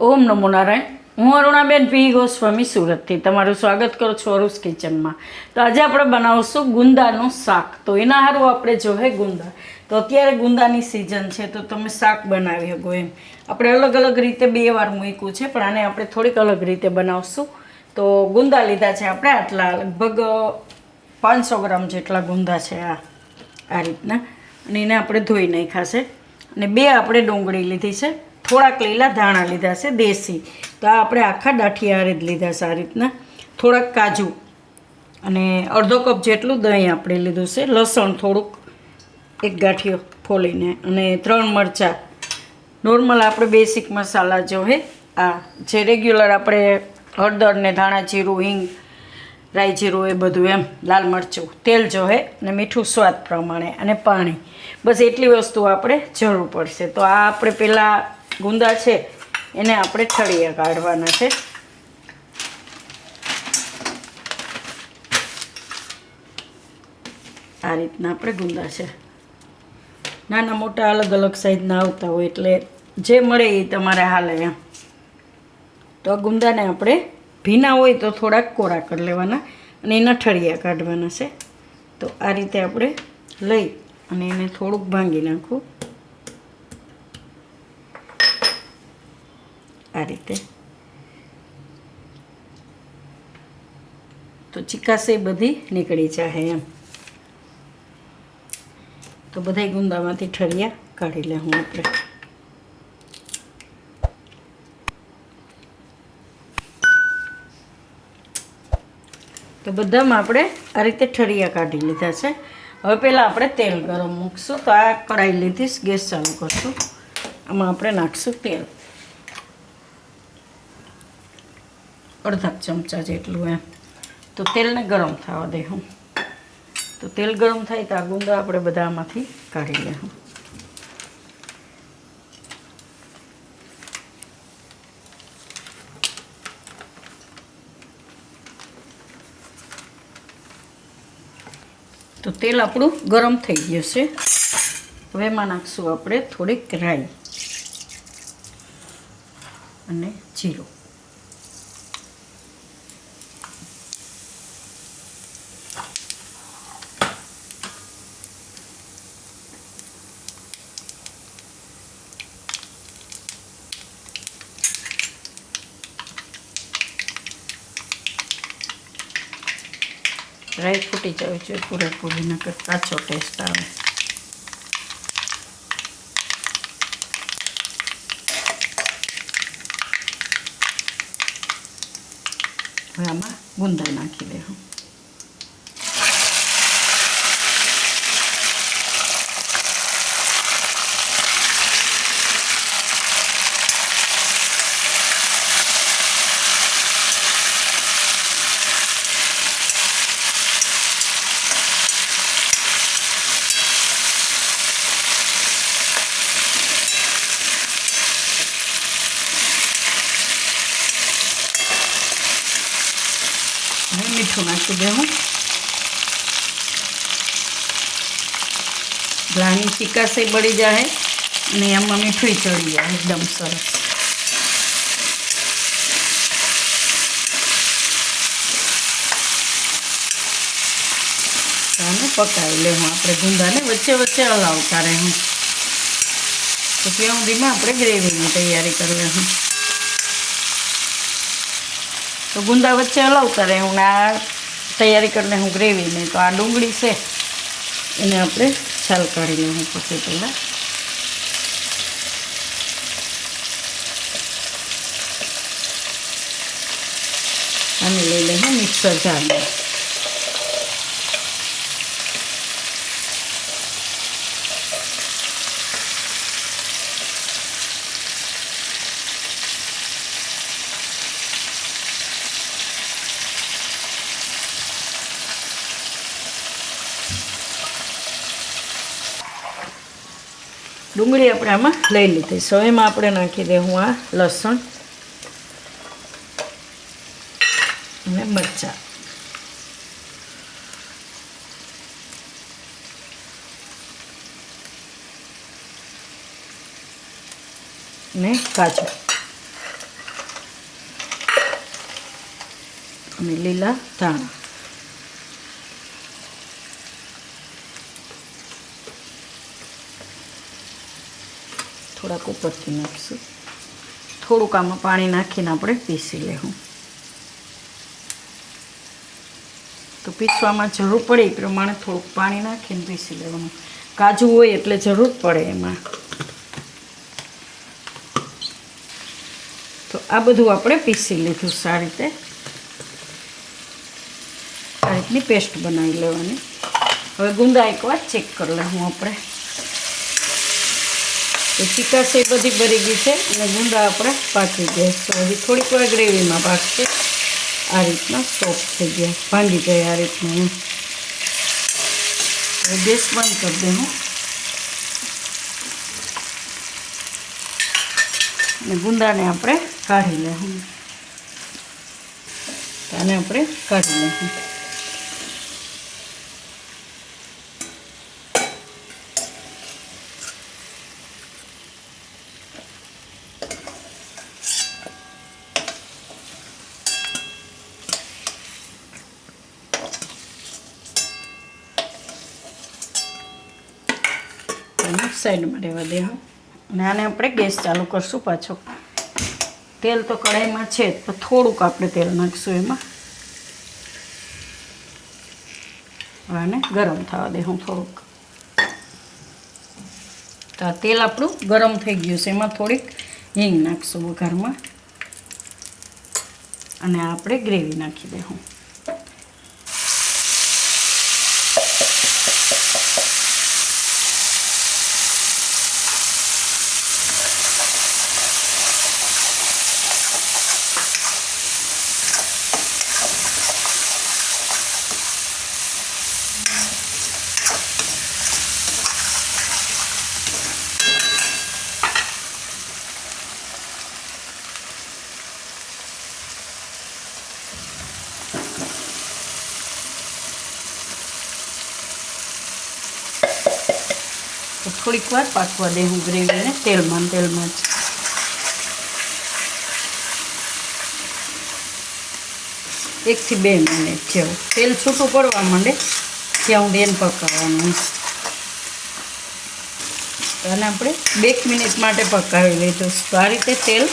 ઓમ નમો નારાયણ. હું અરુણાબેન પી ગોસ્વામી સુરતથી તમારું સ્વાગત કરું છું અરુસ કિચનમાં. તો આજે આપણે બનાવશું ગુંદાનું શાક. તો એના સારું આપણે જોઈએ ગુંદા. તો અત્યારે ગુંદાની સિઝન છે તો તમે શાક બનાવી શકો એમ. આપણે અલગ અલગ રીતે 2 વાર મૂક્યું છે પણ આને આપણે થોડીક અલગ રીતે બનાવશું. તો ગુંદા લીધા છે આપણે આટલા, લગભગ 500 ગ્રામ જેટલા ગુંદા છે આ રીતના. અને એને આપણે ધોઈ નાખ્યા છે. અને 2 આપણે ડુંગળી લીધી છે, થોડાક લીલા ધાણા લીધા છે દેશી. તો આ આપણે આખા દાઠિયા જ લીધા છે આ રીતના. થોડાક કાજુ અને અડધો કપ જેટલું દહીં આપણે લીધું છે. લસણ થોડુંક, 1 ગાંઠિયો ફોલીને, અને 3 મરચાં. નોર્મલ આપણે બેસિક મસાલા જો હે આ જે રેગ્યુલર આપણે હળદર ને ધાણા જીરું, હિંગ, રાઈ જીરું, એ બધું એમ. લાલ મરચું, તેલ જો હે, અને મીઠું સ્વાદ પ્રમાણે, અને પાણી. બસ એટલી વસ્તુ આપણે જરૂર પડશે. તો આ આપણે પહેલાં ગુંદા છે એને આપણે ઠળિયા કાઢવાના છે. આ રીતના આપણે ગુંદા છે, નાના મોટા અલગ અલગ સાઈઝના આવતા હોય એટલે જે મળે એ તમારે હાલે એમ. તો આ ગુંદાને આપણે ભીના હોય તો થોડાક કોરા કરી લેવાના અને એના ઠળિયા કાઢવાના છે. તો આ રીતે આપણે લઈ અને એને થોડુંક ભાંગી નાખું આ રીતે. તો ચીકાશે બધી નીકળી જાય એમ. તો બધા ગુંદામાંથી ઠળિયા કાઢી લેવું આપણે. તો બધામાં આપણે આ રીતે ઠળિયા કાઢી લીધા છે. હવે પહેલાં આપણે તેલ ગરમ મૂકશું. તો આ કઢાઈ લીધીશ, ગેસ ચાલુ કરશું. આમાં આપણે નાખશું તેલ, અડધા ચમચા જેટલું એમ. તો તેલને ગરમ થવા દઉં. તો તેલ ગરમ થાય તો આ ગુંદા આપણે બધા આમાંથી કાઢી લેવું. તો તેલ આપણું ગરમ થઈ ગયું છે. હવે એમાં નાખશું આપણે થોડીક રાઈ અને જીરું. રાઈ ફૂટી જવી જોઈએ પૂરેપૂરી, નકર કાચો ટેસ્ટ આવે. હવે આમાં ગુંદા નાખી દેવું. મીઠું નાખી દેવું. ઘાણી ચીકાશે બળી જાય અને એમાં મીઠું ચડી જાય એકદમ સરસ. આને પકાવી લેવું આપણે. ગુંદાને વચ્ચે વચ્ચે હલાવતા રહેવું. તો ત્યાં સુધીમાં આપણે ગ્રેવીની તૈયારી કરવી. તો ગુંદા વચ્ચે હલાવતા રહે હું આ તૈયારી કરીને હું ગ્રેવીને. તો આ ડુંગળી છે એને આપણે છાલ કાઢી લઉં પછી પહેલાં. આને લઈ લઈએ મિક્સર જારમાં. ડુંગળી આપણે આમાં લઈ લીધી. સો એમાં આપણે નાખી દઉં આ લસણ અને મરચાં ને કાજુ. અને લીલા ધાણા. થોડાક ઉપરથી નાખીશું. થોડુંક આમાં પાણી નાખીને આપણે પીસી લેવું. તો પીસવામાં જરૂર પડે એ પ્રમાણે થોડુંક પાણી નાખીને પીસી લેવાનું. કાજુ હોય એટલે જરૂર પડે એમાં. તો આ બધું આપણે પીસી લીધું સારી રીતે. આ રીતની પેસ્ટ બનાવી લેવાની. હવે ગુંદા એકવાર ચેક કરી લઉં આપણે. તો ચીકાશ એ બધી ભરી ગઈ છે અને ગુંદા આપણે પાકી ગયા. તો હજી થોડીક વાર ગ્રેવીમાં પાકશે. આ રીતના સોફ્ટ થઈ ગયા, ભાંગી જાય આ રીતના. ગેસ બંધ કરી દેવું અને ગુંદાને આપણે કાઢી લેવું. આને આપણે કાઢી લેવું. સાઈડમાં રહેવા દેવું અને આને આપણે ગેસ ચાલુ કરશું પાછો. તેલ તો કઢાઈમાં છે જ, પણ થોડુંક આપણે તેલ નાખીશું એમાં. આને ગરમ થવા દેવું થોડુંક. તો આ તેલ આપણું ગરમ થઈ ગયું છે. એમાં થોડીક હિંગ નાખીશું વઘારમાં અને આપણે ગ્રેવી નાખી દેવું. તો થોડીક વાર પાકવા દેવું ગ્રેવીને તેલમાં જ. 1 થી 2 મિનિટ જેવું તેલ છૂટું પડવા માંડે ત્યાં સુધી એને પકાવવાનું. અને આપણે 2 મિનિટ માટે પકાવી લીધું. તો આ રીતે તેલ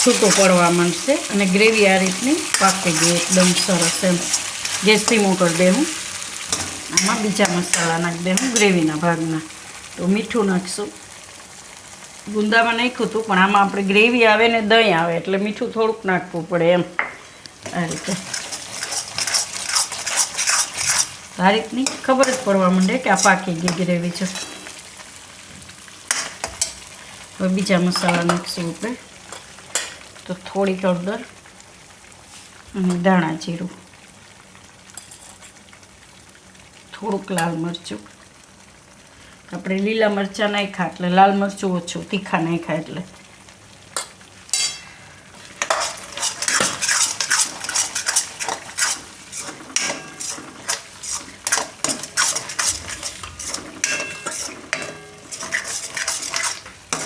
છૂટું પડવા માંડશે અને ગ્રેવી આ રીતની પાકી ગઈ એકદમ સરસ એમ. ગેસ ધીમો કરી દેવું. આમાં બીજા મસાલા નાખી દેવું ગ્રેવીના ભાગના. તો મીઠું નાખીશું. ગુંદામાં નાખ્યું હતું પણ આમાં આપણે ગ્રેવી આવે ને દહીં આવે એટલે મીઠું થોડુંક નાખવું પડે એમ. આ રીતે આ રીતની ખબર જ પડવા માંડે કે આ પાકી ગઈ ગ્રેવી છે. હવે બીજા મસાલા નાખીશું આપણે. તો થોડીક હળદર અને ધાણા જીરું, થોડુંક લાલ મરચું. આપણે લીલા મરચાં નાખ્યા એટલે લાલ મરચું ઓછું, તીખા નાખ્યા એટલે.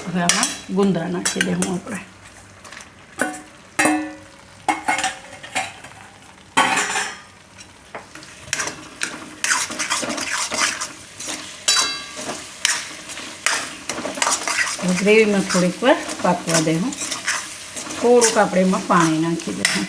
હવે આમાં ગુંદા નાખી દઉં આપણે. ગ્રેવીમાં થોડીક વાર પાકવા દેવું. થોડુંક આપણે એમાં પાણી નાખી દઉં.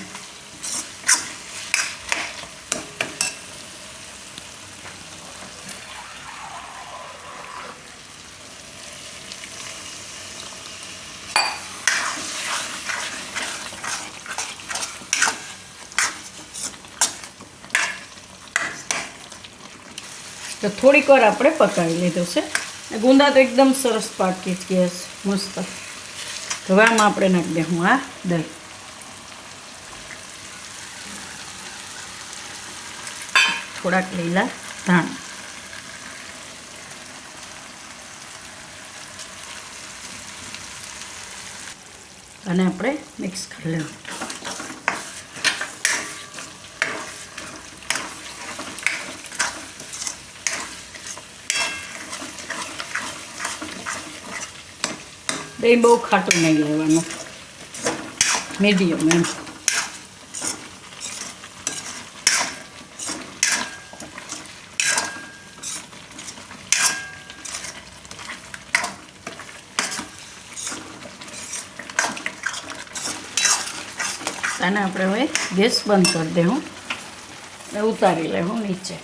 તો થોડીક વાર આપણે પકાવી લીધું છે. ગુંદા તો એકદમ સરસ પાકી જ ગયા છે, મસ્ત. હવે આમાં આપણે નાખી દઉં આ દહીં. થોડાક લીલા ધાણા અને આપણે મિક્સ કરી લેવું. દહીં બહુ ખાટું નહીં લેવાનું, મીડિયમ એમ. આને આપણે હવે ગેસ બંધ કરી દઉં ને ઉતારી લેવું નીચે.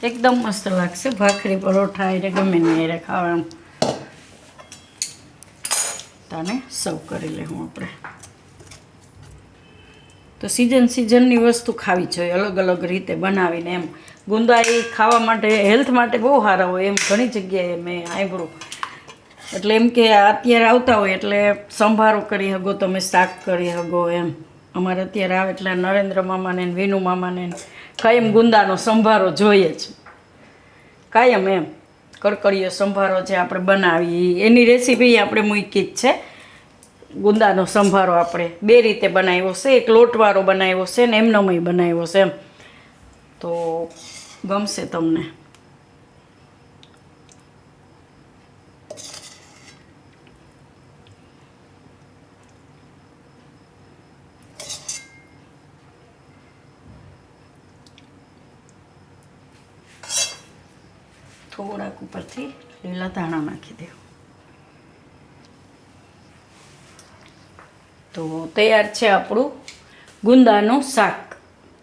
એકદમ મસ્ત લાગશે ભાખરી પરોઠા એટલે ગમે ને એને ખાવાનું. આને સર્વ કરી લેવું આપણે. તો સિઝનની વસ્તુ ખાવી જોઈએ અલગ અલગ રીતે બનાવીને. એમ ગુંદા એ ખાવા માટે હેલ્થ માટે બહુ સારા હોય એમ ઘણી જગ્યાએ મેં સાંભળ્યું. એટલે એમ કે અત્યારે આવતા હોય એટલે સંભારો કરી શકો, તમે શાક કરી શકો એમ. અમારે અત્યારે આવે એટલે નરેન્દ્ર મામાને ને વિનુ મામાને કાયમ ગુંદાનો સંભારો જોઈએ જ કાયમ. એમ કડકડીયો સંભારો જે આપણે બનાવી એની રેસીપી આપણે મૂકી જ છે. ગુંદાનો સંભારો આપણે બે રીતે બનાવ્યો છે, એક લોટવાળો બનાવ્યો છે ને એમનેમય બનાવ્યો છે એમ. તો ગમશે તમને. થોડાક ઉપરથી લીલા ધાણા નાખી દેવું. તો તૈયાર છે આપણું ગુંદાનું શાક.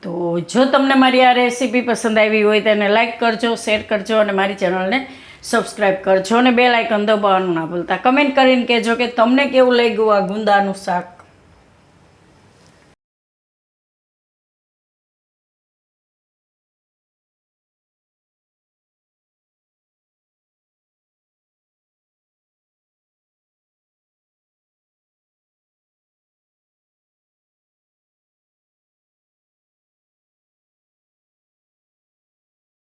તો જો તમને મારી આ રેસીપી પસંદ આવી હોય તો એને લાઈક કરજો, શેર કરજો અને મારી ચેનલને સબસ્ક્રાઈબ કરજો અને બેલ આઇકન દબાવવાનું ના ભૂલતા. કમેન્ટ કરીને કહેજો કે તમને કેવું લાગ્યું આ ગુંદાનું શાક.